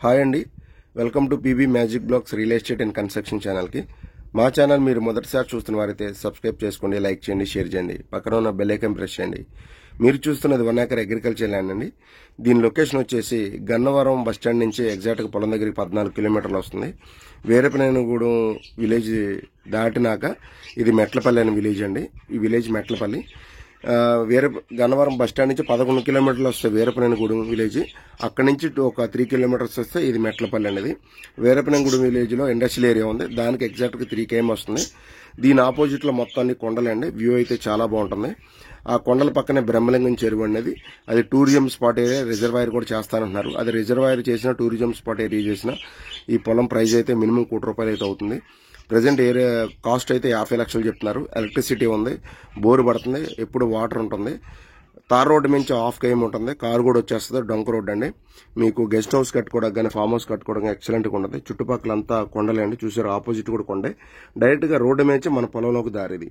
Hi అండి, welcome to PB magic blogs real estate and construction ఛానల్కి. మా channel మీరు మొదటిసారి చూస్తున్న వారైతే సబ్స్క్రైబ్ చేసుకోండి, లైక్ చేయండి, షేర్ చేయండి, పక్కన ఉన్న బెల్ ఐకాన్ ప్రెస్ చేయండి. మీరు చూస్తున్నది 1 acre అగ్రికల్చర్ ల్యాండ్ అండి. దీని లొకేషన్ వచ్చేసి గన్నవరం బస్టాండ్ నుంచి ఎగ్జాక్ట్గా పొలం దగ్గరికి 14 కిలోమీటర్లు వస్తుంది. వీరపనేనిగూడెం విలేజ్ దాటినాక ఇది మెట్లపల్లి అనే విలేజ్ అండి. ఈ విలేజ్ మెట్లపల్లి. గన్నవరం బస్టాండ్ నుంచి 11 కిలోమీటర్లు వస్తే వీరపనేనిగూడెం విలేజ్. అక్కడి నుంచి ఒక 3 కిలోమీటర్స్ వస్తే ఇది మెట్లపల్లి అనేది. వీరపనేనిగూడెం విలేజ్లో ఇండస్ట్రియల్ ఏరియా ఉంది, దానికి ఎగ్జాక్ట్గా 3 km వస్తుంది. దీని ఆపోజిట్లో మొత్తం అన్ని కొండలండి. వ్యూ అయితే చాలా బాగుంటుంది. ఆ కొండల పక్కనే బ్రహ్మలింగం చెరువు అనేది, అది టూరిజం స్పాట్ ఏరియా. రిజర్వాయర్ కూడా చేస్తానంటున్నారు. అది రిజర్వాయర్ చేసిన, టూరిజం స్పాట్ ఏరియా చేసిన ఈ పొలం ప్రైస్ అయితే మినిమం ₹1 కోటి అయితే అవుతుంది. ప్రజెంట్ ఏరియా కాస్ట్ అయితే 50 లక్షలు చెప్తున్నారు. ఎలక్ట్రిసిటీ ఉంది, బోర్ పడుతుంది, ఎప్పుడు వాటర్ ఉంటుంది. తార్ రోడ్డు నుంచి 1/2 km ఉంటుంది. కారు కూడా వచ్చేస్తుంది. డొంక రోడ్ అండి. మీకు గెస్ట్ హౌస్ కట్టుకోవడానికి కానీ, ఫామ్ హౌస్ కట్టుకోవడానికి ఎక్సలెంట్గా ఉంటుంది. చుట్టుపక్కల అంతా కొండలే అండి. చూసారు, ఆపోజిట్ కూడా కొండే. డైరెక్ట్గా రోడ్డు మీద మన పొలంలోకి దారిది.